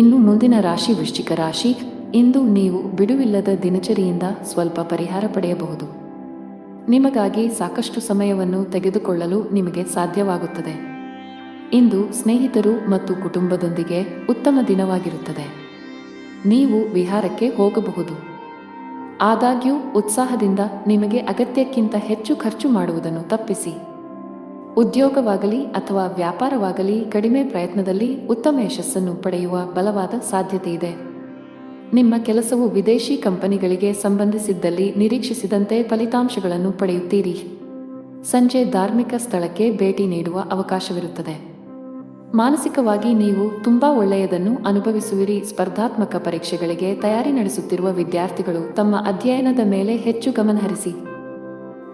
Speaker 1: ಇನ್ನು ಮುಂದಿನ ರಾಶಿ ವೃಶ್ಚಿಕ ರಾಶಿ. ಇಂದು ನೀವು ಬಿಡುವಿಲ್ಲದ ದಿನಚರಿಯಿಂದ ಸ್ವಲ್ಪ ಪರಿಹಾರ ಪಡೆಯಬಹುದು. ನಿಮಗಾಗಿ ಸಾಕಷ್ಟು ಸಮಯವನ್ನು ತೆಗೆದುಕೊಳ್ಳಲು ನಿಮಗೆ ಸಾಧ್ಯವಾಗುತ್ತದೆ. ಇಂದು ಸ್ನೇಹಿತರು ಮತ್ತು ಕುಟುಂಬದೊಂದಿಗೆ ಉತ್ತಮ ದಿನವಾಗಿರುತ್ತದೆ. ನೀವು ವಿಹಾರಕ್ಕೆ ಹೋಗಬಹುದು. ಆದಾಗ್ಯೂ ಉತ್ಸಾಹದಿಂದ ನಿಮಗೆ ಅಗತ್ಯಕ್ಕಿಂತ ಹೆಚ್ಚು ಖರ್ಚು ಮಾಡುವುದನ್ನು ತಪ್ಪಿಸಿ. ಉದ್ಯೋಗವಾಗಲಿ ಅಥವಾ ವ್ಯಾಪಾರವಾಗಲಿ ಕಡಿಮೆ ಪ್ರಯತ್ನದಲ್ಲಿ ಉತ್ತಮ ಯಶಸ್ಸನ್ನು ಪಡೆಯುವ ಬಲವಾದ ಸಾಧ್ಯತೆಯಿದೆ. ನಿಮ್ಮ ಕೆಲಸವು ವಿದೇಶಿ ಕಂಪನಿಗಳಿಗೆ ಸಂಬಂಧಿಸಿದ್ದಲ್ಲಿ ನಿರೀಕ್ಷಿಸಿದಂತೆ ಫಲಿತಾಂಶಗಳನ್ನು ಪಡೆಯುತ್ತೀರಿ. ಸಂಜೆ ಧಾರ್ಮಿಕ ಸ್ಥಳಕ್ಕೆ ಭೇಟಿ ನೀಡುವ ಅವಕಾಶವಿರುತ್ತದೆ. ಮಾನಸಿಕವಾಗಿ ನೀವು ತುಂಬಾ ಒಳ್ಳೆಯದನ್ನು ಅನುಭವಿಸುವಿರಿ. ಸ್ಪರ್ಧಾತ್ಮಕ ಪರೀಕ್ಷೆಗಳಿಗೆ ತಯಾರಿ ನಡೆಸುತ್ತಿರುವ ವಿದ್ಯಾರ್ಥಿಗಳು ತಮ್ಮ ಅಧ್ಯಯನದ ಮೇಲೆ ಹೆಚ್ಚು ಗಮನಹರಿಸಿ.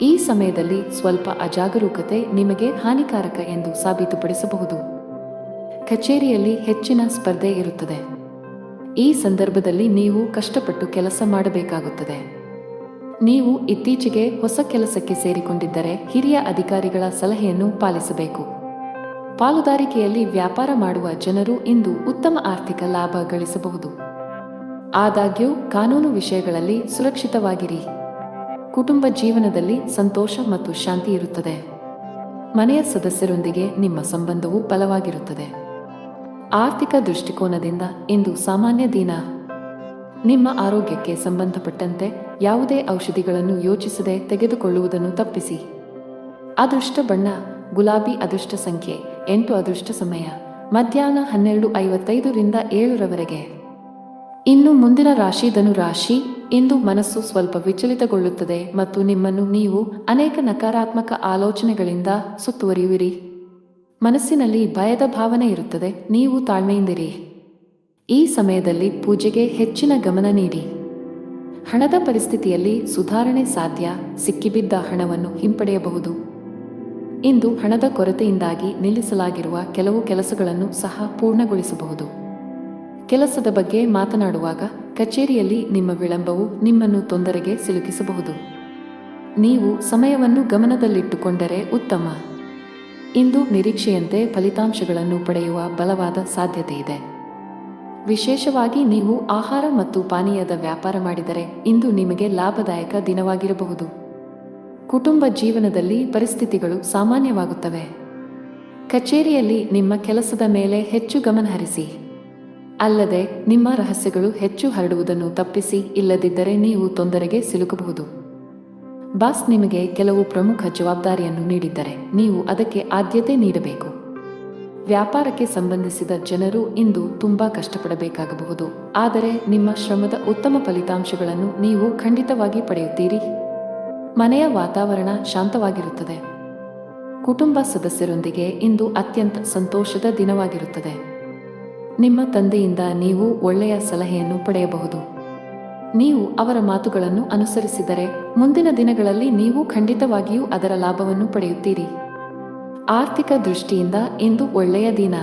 Speaker 1: ಈ ಸಮಯದಲ್ಲಿ ಸ್ವಲ್ಪ ಅಜಾಗರೂಕತೆ ನಿಮಗೆ ಹಾನಿಕಾರಕ ಎಂದು ಸಾಬೀತುಪಡಿಸಬಹುದು. ಕಚೇರಿಯಲ್ಲಿ ಹೆಚ್ಚಿನ ಸ್ಪರ್ಧೆ ಇರುತ್ತದೆ. ಈ ಸಂದರ್ಭದಲ್ಲಿ ನೀವು ಕಷ್ಟಪಟ್ಟು ಕೆಲಸ ಮಾಡಬೇಕಾಗುತ್ತದೆ. ನೀವು ಇತ್ತೀಚೆಗೆ ಹೊಸ ಕೆಲಸಕ್ಕೆ ಸೇರಿಕೊಂಡಿದ್ದರೆ ಹಿರಿಯ ಅಧಿಕಾರಿಗಳ ಸಲಹೆಯನ್ನು ಪಾಲಿಸಬೇಕು. ಪಾಲುದಾರಿಕೆಯಲ್ಲಿ ವ್ಯಾಪಾರ ಮಾಡುವ ಜನರು ಇಂದು ಉತ್ತಮ ಆರ್ಥಿಕ ಲಾಭ ಗಳಿಸಬಹುದು. ಆದಾಗ್ಯೂ ಕಾನೂನು ವಿಷಯಗಳಲ್ಲಿ ಸುರಕ್ಷಿತವಾಗಿರಿ. ಕುಟುಂಬ ಜೀವನದಲ್ಲಿ ಸಂತೋಷ ಮತ್ತು ಶಾಂತಿ ಇರುತ್ತದೆ. ಮನೆಯ ಸದಸ್ಯರೊಂದಿಗೆ ನಿಮ್ಮ ಸಂಬಂಧವು ಬಲವಾಗಿರುತ್ತದೆ. ಆರ್ಥಿಕ ದೃಷ್ಟಿಕೋನದಿಂದ ಇಂದು ಸಾಮಾನ್ಯ ದಿನ. ನಿಮ್ಮ ಆರೋಗ್ಯಕ್ಕೆ ಸಂಬಂಧಪಟ್ಟಂತೆ ಯಾವುದೇ ಔಷಧಿಗಳನ್ನು ಯೋಚಿಸದೆ ತೆಗೆದುಕೊಳ್ಳುವುದನ್ನು ತಪ್ಪಿಸಿ. ಅದೃಷ್ಟ ಬಣ್ಣ ಗುಲಾಬಿ. ಅದೃಷ್ಟ ಸಂಖ್ಯೆ 8. ಅದೃಷ್ಟ ಸಮಯ ಮಧ್ಯಾಹ್ನ 12:55 ರಿಂದ 7 ರವರೆಗೆ. ಇನ್ನು ಮುಂದಿನ ರಾಶಿ ಧನು ರಾಶಿ. ಇಂದು ಮನಸ್ಸು ಸ್ವಲ್ಪ ವಿಚಲಿತಗೊಳ್ಳುತ್ತದೆ ಮತ್ತು ನಿಮ್ಮನ್ನು ನೀವು ಅನೇಕ ನಕಾರಾತ್ಮಕ ಆಲೋಚನೆಗಳಿಂದ ಸುತ್ತುವರಿಯುವಿರಿ. ಮನಸ್ಸಿನಲ್ಲಿ ಭಯದ ಭಾವನೆ ಇರುತ್ತದೆ. ನೀವು ತಾಳ್ಮೆಯಿಂದಿರಿ. ಈ ಸಮಯದಲ್ಲಿ ಪೂಜೆಗೆ ಹೆಚ್ಚಿನ ಗಮನ ನೀಡಿ. ಹಣದ ಪರಿಸ್ಥಿತಿಯಲ್ಲಿ ಸುಧಾರಣೆ ಸಾಧ್ಯ, ಸಿಕ್ಕಿಬಿದ್ದ ಹಣವನ್ನು ಹಿಂಪಡೆಯಬಹುದು. ಇಂದು ಹಣದ ಕೊರತೆಯಿಂದಾಗಿ ನಿಲ್ಲಿಸಲಾಗಿರುವ ಕೆಲವು ಕೆಲಸಗಳನ್ನು ಸಹ ಪೂರ್ಣಗೊಳಿಸಬಹುದು. ಕೆಲಸದ ಬಗ್ಗೆ ಮಾತನಾಡುವಾಗ ಕಚೇರಿಯಲ್ಲಿ ನಿಮ್ಮ ವಿಳಂಬವು ನಿಮ್ಮನ್ನು ತೊಂದರೆಗೆ ಸಿಲುಕಿಸಬಹುದು. ನೀವು ಸಮಯವನ್ನು ಗಮನದಲ್ಲಿಟ್ಟುಕೊಂಡರೆ ಉತ್ತಮ. ಇಂದು ನಿರೀಕ್ಷೆಯಂತೆ ಫಲಿತಾಂಶಗಳನ್ನು ಪಡೆಯುವ ಬಲವಾದ ಸಾಧ್ಯತೆಯಿದೆ. ವಿಶೇಷವಾಗಿ ನೀವು ಆಹಾರ ಮತ್ತು ಪಾನೀಯದ ವ್ಯಾಪಾರ ಮಾಡಿದರೆ ಇಂದು ನಿಮಗೆ ಲಾಭದಾಯಕ ದಿನವಾಗಿರಬಹುದು. ಕುಟುಂಬ ಜೀವನದಲ್ಲಿ ಪರಿಸ್ಥಿತಿಗಳು ಸಾಮಾನ್ಯವಾಗುತ್ತವೆ. ಕಚೇರಿಯಲ್ಲಿ ನಿಮ್ಮ ಕೆಲಸದ ಮೇಲೆ ಹೆಚ್ಚು ಗಮನ ಹರಿಸಿ. ಅಲ್ಲದೆ ನಿಮ್ಮ ರಹಸ್ಯಗಳು ಹೆಚ್ಚು ಹರಡುವುದನ್ನು ತಪ್ಪಿಸಿ, ಇಲ್ಲದಿದ್ದರೆ ನೀವು ತೊಂದರೆಗೆ ಸಿಲುಕಬಹುದು. ಬಾಸ್ ನಿಮಗೆ ಕೆಲವು ಪ್ರಮುಖ ಜವಾಬ್ದಾರಿಯನ್ನು ನೀಡಿದ್ದರೆ ನೀವು ಅದಕ್ಕೆ ಆದ್ಯತೆ ನೀಡಬೇಕು. ವ್ಯಾಪಾರಕ್ಕೆ ಸಂಬಂಧಿಸಿದ ಜನರು ಇಂದು ತುಂಬಾ ಕಷ್ಟಪಡಬೇಕಾಗಬಹುದು, ಆದರೆ ನಿಮ್ಮ ಶ್ರಮದ ಉತ್ತಮ ಫಲಿತಾಂಶಗಳನ್ನು ನೀವು ಖಂಡಿತವಾಗಿ ಪಡೆಯುತ್ತೀರಿ. ಮನೆಯ ವಾತಾವರಣ ಶಾಂತವಾಗಿರುತ್ತದೆ. ಕುಟುಂಬ ಸದಸ್ಯರೊಂದಿಗೆ ಇಂದು ಅತ್ಯಂತ ಸಂತೋಷದ ದಿನವಾಗಿರುತ್ತದೆ. ನಿಮ್ಮ ತಂದೆಯಿಂದ ನೀವು ಒಳ್ಳೆಯ ಸಲಹೆಯನ್ನು ಪಡೆಯಬಹುದು. ನೀವು ಅವರ ಮಾತುಗಳನ್ನು ಅನುಸರಿಸಿದರೆ ಮುಂದಿನ ದಿನಗಳಲ್ಲಿ ನೀವು ಖಂಡಿತವಾಗಿಯೂ ಅದರ ಲಾಭವನ್ನು ಪಡೆಯುತ್ತೀರಿ. ಆರ್ಥಿಕ ದೃಷ್ಟಿಯಿಂದ ಇಂದು ಒಳ್ಳೆಯ ದಿನ.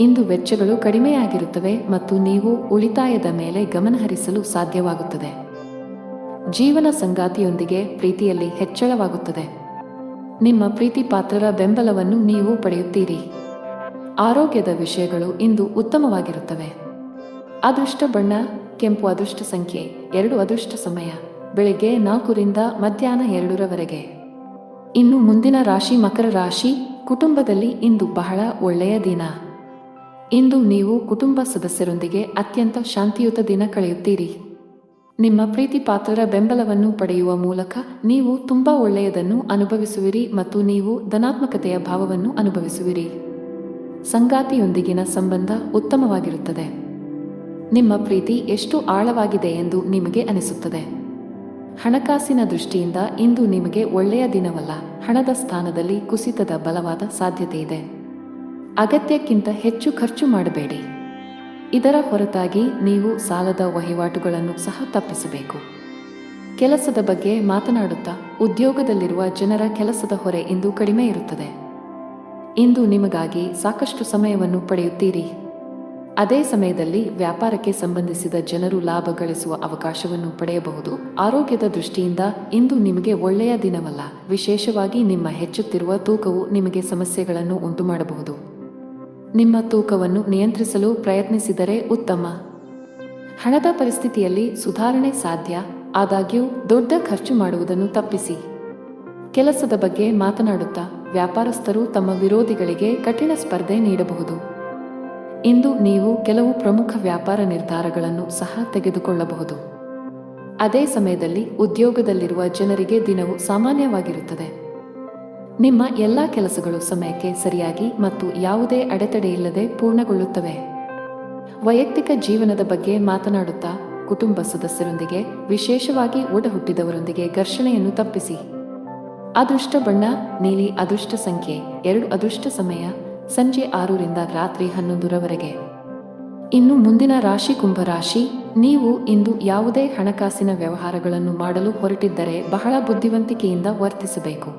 Speaker 1: ಇಂದು ವೆಚ್ಚಗಳು ಕಡಿಮೆಯಾಗಿರುತ್ತವೆ ಮತ್ತು ನೀವು ಉಳಿತಾಯದ ಮೇಲೆ ಗಮನಹರಿಸಲು ಸಾಧ್ಯವಾಗುತ್ತದೆ. ಜೀವನ ಸಂಗಾತಿಯೊಂದಿಗೆ ಪ್ರೀತಿಯಲ್ಲಿ ಹೆಚ್ಚಳವಾಗುತ್ತದೆ. ನಿಮ್ಮ ಪ್ರೀತಿಪಾತ್ರರ ಬೆಂಬಲವನ್ನು ನೀವು ಪಡೆಯುತ್ತೀರಿ. ಆರೋಗ್ಯದ ವಿಷಯಗಳು ಇಂದು ಉತ್ತಮವಾಗಿರುತ್ತವೆ. ಅದೃಷ್ಟ ಬಣ್ಣ ಕೆಂಪು, ಅದೃಷ್ಟ ಸಂಖ್ಯೆ 2, ಅದೃಷ್ಟ ಸಮಯ ಬೆಳಿಗ್ಗೆ 4ರಿಂದ ಮಧ್ಯಾಹ್ನ 2ರವರೆಗೆ. ಇನ್ನು ಮುಂದಿನ ರಾಶಿ ಮಕರ ರಾಶಿ. ಕುಟುಂಬದಲ್ಲಿ ಇಂದು ಬಹಳ ಒಳ್ಳೆಯ ದಿನ. ಇಂದು ನೀವು ಕುಟುಂಬ ಸದಸ್ಯರೊಂದಿಗೆ ಅತ್ಯಂತ ಶಾಂತಿಯುತ ದಿನ ಕಳೆಯುತ್ತೀರಿ. ನಿಮ್ಮ ಪ್ರೀತಿಪಾತ್ರರ ಬೆಂಬಲವನ್ನು ಪಡೆಯುವ ಮೂಲಕ ನೀವು ತುಂಬಾ ಒಳ್ಳೆಯದನ್ನು ಅನುಭವಿಸುವಿರಿ ಮತ್ತು ನೀವು ಧನಾತ್ಮಕತೆಯ ಭಾವವನ್ನು ಅನುಭವಿಸುವಿರಿ. ಸಂಗಾತಿಯೊಂದಿಗಿನ ಸಂಬಂಧ ಉತ್ತಮವಾಗಿರುತ್ತದೆ. ನಿಮ್ಮ ಪ್ರೀತಿ ಎಷ್ಟು ಆಳವಾಗಿದೆ ಎಂದು ನಿಮಗೆ ಅನಿಸುತ್ತದೆ. ಹಣಕಾಸಿನ ದೃಷ್ಟಿಯಿಂದ ಇಂದು ನಿಮಗೆ ಒಳ್ಳೆಯ ದಿನವಲ್ಲ. ಹಣದ ಸ್ಥಾನದಲ್ಲಿ ಕುಸಿತದ ಬಲವಾದ ಸಾಧ್ಯತೆಯಿದೆ. ಅಗತ್ಯಕ್ಕಿಂತ ಹೆಚ್ಚು ಖರ್ಚು ಮಾಡಬೇಡಿ. ಇದರ ಹೊರತಾಗಿ ನೀವು ಸಾಲದ ವಹಿವಾಟುಗಳನ್ನು ಸಹ ತಪ್ಪಿಸಬೇಕು. ಕೆಲಸದ ಬಗ್ಗೆ ಮಾತನಾಡುತ್ತಾ ಉದ್ಯೋಗದಲ್ಲಿರುವ ಜನರ ಕೆಲಸದ ಹೊರೆ ಇಂದು ಕಡಿಮೆ ಇರುತ್ತದೆ. ಇಂದು ನಿಮಗಾಗಿ ಸಾಕಷ್ಟು ಸಮಯವನ್ನು ಪಡೆಯುತ್ತೀರಿ. ಅದೇ ಸಮಯದಲ್ಲಿ ವ್ಯಾಪಾರಕ್ಕೆ ಸಂಬಂಧಿಸಿದ ಜನರು ಲಾಭ ಗಳಿಸುವ ಅವಕಾಶವನ್ನು ಪಡೆಯಬಹುದು. ಆರೋಗ್ಯದ ದೃಷ್ಟಿಯಿಂದ ಇಂದು ನಿಮಗೆ ಒಳ್ಳೆಯ ದಿನವಲ್ಲ. ವಿಶೇಷವಾಗಿ ನಿಮ್ಮ ಹೆಚ್ಚುತ್ತಿರುವ ತೂಕವು ನಿಮಗೆ ಸಮಸ್ಯೆಗಳನ್ನು ಉಂಟುಮಾಡಬಹುದು. ನಿಮ್ಮ ತೂಕವನ್ನು ನಿಯಂತ್ರಿಸಲು ಪ್ರಯತ್ನಿಸಿದರೆ ಉತ್ತಮ. ಹಣದ ಪರಿಸ್ಥಿತಿಯಲ್ಲಿ ಸುಧಾರಣೆ ಸಾಧ್ಯ, ಆದಾಗ್ಯೂ ದೊಡ್ಡ ಖರ್ಚು ಮಾಡುವುದನ್ನು ತಪ್ಪಿಸಿ. ಕೆಲಸದ ಬಗ್ಗೆ ಮಾತನಾಡುತ್ತಾ ವ್ಯಾಪಾರಸ್ಥರು ತಮ್ಮ ವಿರೋಧಿಗಳಿಗೆ ಕಠಿಣ ಸ್ಪರ್ಧೆ ನೀಡಬಹುದು. ಇಂದು ನೀವು ಕೆಲವು ಪ್ರಮುಖ ವ್ಯಾಪಾರ ನಿರ್ಧಾರಗಳನ್ನು ಸಹ ತೆಗೆದುಕೊಳ್ಳಬಹುದು. ಅದೇ ಸಮಯದಲ್ಲಿ ಉದ್ಯೋಗದಲ್ಲಿರುವ ಜನರಿಗೆ ದಿನವು ಸಾಮಾನ್ಯವಾಗಿರುತ್ತದೆ. ನಿಮ್ಮ ಎಲ್ಲ ಕೆಲಸಗಳು ಸಮಯಕ್ಕೆ ಸರಿಯಾಗಿ ಮತ್ತು ಯಾವುದೇ ಅಡೆತಡೆಯಿಲ್ಲದೆ ಪೂರ್ಣಗೊಳ್ಳುತ್ತವೆ. ವೈಯಕ್ತಿಕ ಜೀವನದ ಬಗ್ಗೆ ಮಾತನಾಡುತ್ತಾ ಕುಟುಂಬ ಸದಸ್ಯರೊಂದಿಗೆ, ವಿಶೇಷವಾಗಿ ಒಡಹುಟ್ಟಿದವರೊಂದಿಗೆ ಘರ್ಷಣೆಯನ್ನು ತಪ್ಪಿಸಿ. ಅದೃಷ್ಟ ಬಣ್ಣ ನೀಲಿ, ಅದೃಷ್ಟ ಸಂಖ್ಯೆ 2, ಅದೃಷ್ಟ ಸಮಯ ಸಂಜೆ 6ರಿಂದ ರಾತ್ರಿ 11ರವರೆಗೆ. ಇನ್ನು ಮುಂದಿನ ರಾಶಿ ಕುಂಭರಾಶಿ. ನೀವು ಇಂದು ಯಾವುದೇ ಹಣಕಾಸಿನ ವ್ಯವಹಾರಗಳನ್ನು ಮಾಡಲು ಹೊರಟಿದ್ದರೆ ಬಹಳ ಬುದ್ಧಿವಂತಿಕೆಯಿಂದ ವರ್ತಿಸಬೇಕು.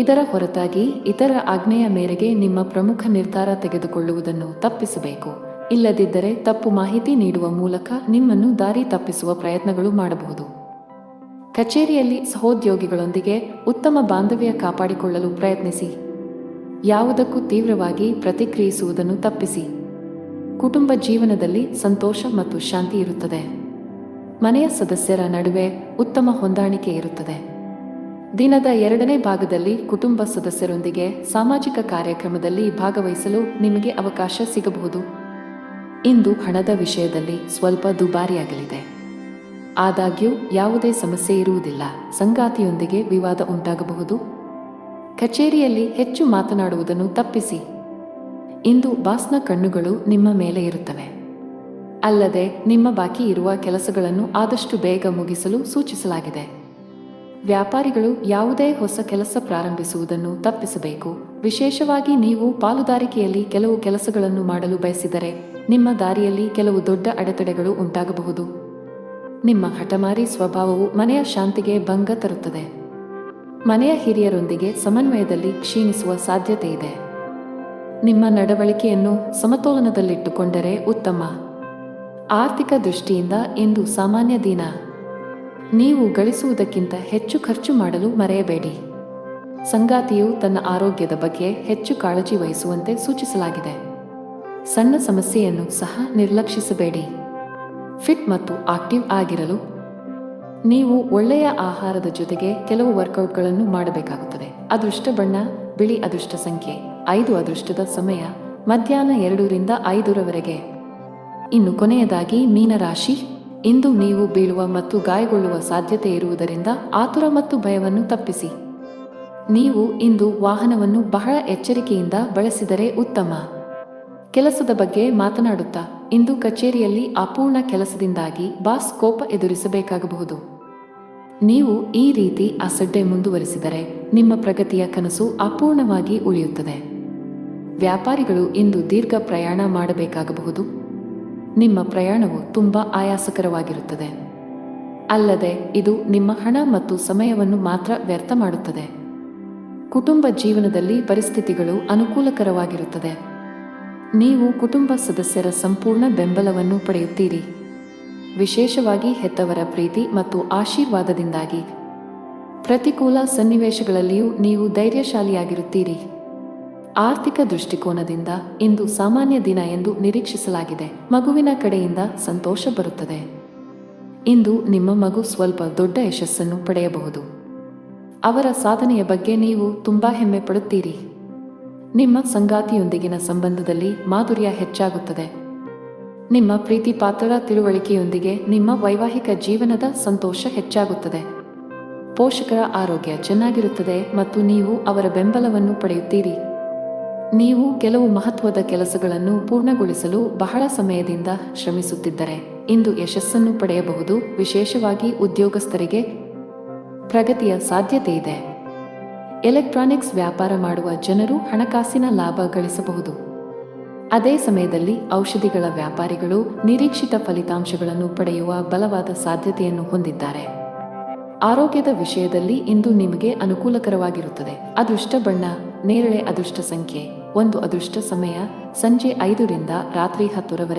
Speaker 1: ಇದರ ಹೊರತಾಗಿ ಇತರ ಆಜ್ಞೆಯ ಮೇರೆಗೆ ನಿಮ್ಮ ಪ್ರಮುಖ ನಿರ್ಧಾರ ತೆಗೆದುಕೊಳ್ಳುವುದನ್ನು ತಪ್ಪಿಸಬೇಕು. ಇಲ್ಲದಿದ್ದರೆ ತಪ್ಪು ಮಾಹಿತಿ ನೀಡುವ ಮೂಲಕ ನಿಮ್ಮನ್ನು ದಾರಿ ತಪ್ಪಿಸುವ ಪ್ರಯತ್ನಗಳು ಮಾಡಬಹುದು. ಕಚೇರಿಯಲ್ಲಿ ಸಹೋದ್ಯೋಗಿಗಳೊಂದಿಗೆ ಉತ್ತಮ ಬಾಂಧವ್ಯ ಕಾಪಾಡಿಕೊಳ್ಳಲು ಪ್ರಯತ್ನಿಸಿ. ಯಾವುದಕ್ಕೂ ತೀವ್ರವಾಗಿ ಪ್ರತಿಕ್ರಿಯಿಸುವುದನ್ನು ತಪ್ಪಿಸಿ. ಕುಟುಂಬ ಜೀವನದಲ್ಲಿ ಸಂತೋಷ ಮತ್ತು ಶಾಂತಿ ಇರುತ್ತದೆ. ಮನೆಯ ಸದಸ್ಯರ ನಡುವೆ ಉತ್ತಮ ಹೊಂದಾಣಿಕೆ ಇರುತ್ತದೆ. ದಿನದ 2ನೇ ಭಾಗದಲ್ಲಿ ಕುಟುಂಬ ಸದಸ್ಯರೊಂದಿಗೆ ಸಾಮಾಜಿಕ ಕಾರ್ಯಕ್ರಮದಲ್ಲಿ ಭಾಗವಹಿಸಲು ನಿಮಗೆ ಅವಕಾಶ ಸಿಗಬಹುದು. ಇಂದು ಹಣದ ವಿಷಯದಲ್ಲಿ ಸ್ವಲ್ಪ ದುಬಾರಿಯಾಗಲಿದೆ. ಆದಾಗ್ಯೂ ಯಾವುದೇ ಸಮಸ್ಯೆ ಇರುವುದಿಲ್ಲ. ಸಂಗಾತಿಯೊಂದಿಗೆ ವಿವಾದ ಉಂಟಾಗಬಹುದು. ಕಚೇರಿಯಲ್ಲಿ ಹೆಚ್ಚು ಮಾತನಾಡುವುದನ್ನು ತಪ್ಪಿಸಿ. ಇಂದು ಬಾಸ್ನ ಕಣ್ಣುಗಳು ನಿಮ್ಮ ಮೇಲೆ ಇರುತ್ತವೆ. ಅಲ್ಲದೆ ನಿಮ್ಮ ಬಾಕಿ ಇರುವ ಕೆಲಸಗಳನ್ನು ಆದಷ್ಟು ಬೇಗ ಮುಗಿಸಲು ಸೂಚಿಸಲಾಗಿದೆ. ವ್ಯಾಪಾರಿಗಳು ಯಾವುದೇ ಹೊಸ ಕೆಲಸ ಪ್ರಾರಂಭಿಸುವುದನ್ನು ತಪ್ಪಿಸಬೇಕು. ವಿಶೇಷವಾಗಿ ನೀವು ಪಾಲುದಾರಿಕೆಯಲ್ಲಿ ಕೆಲವು ಕೆಲಸಗಳನ್ನು ಮಾಡಲು ಬಯಸಿದರೆ ನಿಮ್ಮ ದಾರಿಯಲ್ಲಿ ಕೆಲವು ದೊಡ್ಡ ಅಡೆತಡೆಗಳು ಉಂಟಾಗಬಹುದು. ನಿಮ್ಮ ಹಠಮಾರಿ ಸ್ವಭಾವವು ಮನೆಯ ಶಾಂತಿಗೆ ಭಂಗ ತರುತ್ತದೆ. ಮನೆಯ ಹಿರಿಯರೊಂದಿಗೆ ಸಮನ್ವಯದಲ್ಲಿ ಕ್ಷೀಣಿಸುವ ಸಾಧ್ಯತೆ ಇದೆ. ನಿಮ್ಮ ನಡವಳಿಕೆಯನ್ನು ಸಮತೋಲನದಲ್ಲಿಟ್ಟುಕೊಂಡರೆ ಉತ್ತಮ. ಆರ್ಥಿಕ ದೃಷ್ಟಿಯಿಂದ ಇಂದು ಸಾಮಾನ್ಯ ದಿನ. ನೀವು ಗಳಿಸುವುದಕ್ಕಿಂತ ಹೆಚ್ಚು ಖರ್ಚು ಮಾಡಲು ಮರೆಯಬೇಡಿ. ಸಂಗಾತಿಯು ತನ್ನ ಆರೋಗ್ಯದ ಬಗ್ಗೆ ಹೆಚ್ಚು ಕಾಳಜಿ ವಹಿಸುವಂತೆ ಸೂಚಿಸಲಾಗಿದೆ. ಸಣ್ಣ ಸಮಸ್ಯೆಯನ್ನು ಸಹ ನಿರ್ಲಕ್ಷಿಸಬೇಡಿ. ಫಿಟ್ ಮತ್ತು ಆಕ್ಟಿವ್ ಆಗಿರಲು ನೀವು ಒಳ್ಳೆಯ ಆಹಾರದ ಜೊತೆಗೆ ಕೆಲವು ವರ್ಕೌಟ್ಗಳನ್ನು ಮಾಡಬೇಕಾಗುತ್ತದೆ. ಅದೃಷ್ಟ ಬಣ್ಣ ಬಿಳಿ. ಅದೃಷ್ಟ ಸಂಖ್ಯೆ 5. ಅದೃಷ್ಟದ ಸಮಯ ಮಧ್ಯಾಹ್ನ 2 ರಿಂದ 5 ಇನ್ನು ಕೊನೆಯದಾಗಿ ಮೀನರಾಶಿ. ಇಂದು ನೀವು ಬೀಳುವ ಮತ್ತು ಗಾಯಗೊಳ್ಳುವ ಸಾಧ್ಯತೆ ಇರುವುದರಿಂದ ಆತುರ ಮತ್ತು ಭಯವನ್ನು ತಪ್ಪಿಸಿ. ನೀವು ಇಂದು ವಾಹನವನ್ನು ಬಹಳ ಎಚ್ಚರಿಕೆಯಿಂದ ಬಳಸಿದರೆ ಉತ್ತಮ. ಕೆಲಸದ ಬಗ್ಗೆ ಮಾತನಾಡುತ್ತಾ ಇಂದು ಕಚೇರಿಯಲ್ಲಿ ಅಪೂರ್ಣ ಕೆಲಸದಿಂದಾಗಿ ಬಾಸ್ ಕೋಪ ಎದುರಿಸಬೇಕಾಗಬಹುದು. ನೀವು ಈ ರೀತಿ ಅಸಡ್ಡೆ ಮುಂದುವರಿಸಿದರೆ ನಿಮ್ಮ ಪ್ರಗತಿಯ ಕನಸು ಅಪೂರ್ಣವಾಗಿ ಉಳಿಯುತ್ತದೆ. ವ್ಯಾಪಾರಿಗಳು ಇಂದು ದೀರ್ಘ ಪ್ರಯಾಣ ಮಾಡಬೇಕಾಗಬಹುದು. ನಿಮ್ಮ ಪ್ರಯಾಣವು ತುಂಬಾ ಆಯಾಸಕರವಾಗಿರುತ್ತದೆ. ಅಲ್ಲದೆ ಇದು ನಿಮ್ಮ ಹಣ ಮತ್ತು ಸಮಯವನ್ನು ಮಾತ್ರ ವ್ಯರ್ಥ ಮಾಡುತ್ತದೆ. ಕುಟುಂಬ ಜೀವನದಲ್ಲಿ ಪರಿಸ್ಥಿತಿಗಳು ಅನುಕೂಲಕರವಾಗಿರುತ್ತದೆ. ನೀವು ಕುಟುಂಬ ಸದಸ್ಯರ ಸಂಪೂರ್ಣ ಬೆಂಬಲವನ್ನು ಪಡೆಯುತ್ತೀರಿ. ವಿಶೇಷವಾಗಿ ಹೆತ್ತವರ ಪ್ರೀತಿ ಮತ್ತು ಆಶೀರ್ವಾದದಿಂದಾಗಿ ಪ್ರತಿಕೂಲ ಸನ್ನಿವೇಶಗಳಲ್ಲಿಯೂ ನೀವು ಧೈರ್ಯಶಾಲಿಯಾಗಿರುತ್ತೀರಿ. ಆರ್ಥಿಕ ದೃಷ್ಟಿಕೋನದಿಂದ ಇಂದು ಸಾಮಾನ್ಯ ದಿನ ಎಂದು ನಿರೀಕ್ಷಿಸಲಾಗಿದೆ. ಮಗುವಿನ ಕಡೆಯಿಂದ ಸಂತೋಷ ಬರುತ್ತದೆ. ಇಂದು ನಿಮ್ಮ ಮಗು ಸ್ವಲ್ಪ ದೊಡ್ಡ ಯಶಸ್ಸನ್ನು ಪಡೆಯಬಹುದು. ಅವರ ಸಾಧನೆಯ ಬಗ್ಗೆ ನೀವು ತುಂಬಾ ಹೆಮ್ಮೆ ಪಡುತ್ತೀರಿ. ನಿಮ್ಮ ಸಂಗಾತಿಯೊಂದಿಗಿನ ಸಂಬಂಧದಲ್ಲಿ ಮಾಧುರ್ಯ ಹೆಚ್ಚಾಗುತ್ತದೆ. ನಿಮ್ಮ ಪ್ರೀತಿ ಪಾತ್ರರ ತಿಳುವಳಿಕೆಯೊಂದಿಗೆ ನಿಮ್ಮ ವೈವಾಹಿಕ ಜೀವನದ ಸಂತೋಷ ಹೆಚ್ಚಾಗುತ್ತದೆ. ಪೋಷಕರ ಆರೋಗ್ಯ ಚೆನ್ನಾಗಿರುತ್ತದೆ ಮತ್ತು ನೀವು ಅವರ ಬೆಂಬಲವನ್ನು ಪಡೆಯುತ್ತೀರಿ. ನೀವು ಕೆಲವು ಮಹತ್ವದ ಕೆಲಸಗಳನ್ನು ಪೂರ್ಣಗೊಳಿಸಲು ಬಹಳ ಸಮಯದಿಂದ ಶ್ರಮಿಸುತ್ತಿದ್ದರೆ ಇಂದು ಯಶಸ್ಸನ್ನು ಪಡೆಯಬಹುದು. ವಿಶೇಷವಾಗಿ ಉದ್ಯೋಗಸ್ಥರಿಗೆ ಪ್ರಗತಿಯ ಸಾಧ್ಯತೆ ಇದೆ. ಎಲೆಕ್ಟ್ರಾನಿಕ್ಸ್ ವ್ಯಾಪಾರ ಮಾಡುವ ಜನರು ಹಣಕಾಸಿನ ಲಾಭ ಗಳಿಸಬಹುದು. ಅದೇ ಸಮಯದಲ್ಲಿ ಔಷಧಿಗಳ ವ್ಯಾಪಾರಿಗಳು ನಿರೀಕ್ಷಿತ ಫಲಿತಾಂಶಗಳನ್ನು ಪಡೆಯುವ ಬಲವಾದ ಸಾಧ್ಯತೆಯನ್ನು ಹೊಂದಿದ್ದಾರೆ. ಆರೋಗ್ಯದ ವಿಷಯದಲ್ಲಿ ಇಂದು ನಿಮಗೆ ಅನುಕೂಲಕರವಾಗಿರುತ್ತದೆ. ಅದೃಷ್ಟ ಬಣ್ಣ ನೇರಳೆ. ಅದೃಷ್ಟ ಸಂಖ್ಯೆ 1. ಅದೃಷ್ಟ ಸಮಯ ಸಂಜೆ 5 ರಿಂದ ರಾತ್ರಿ 10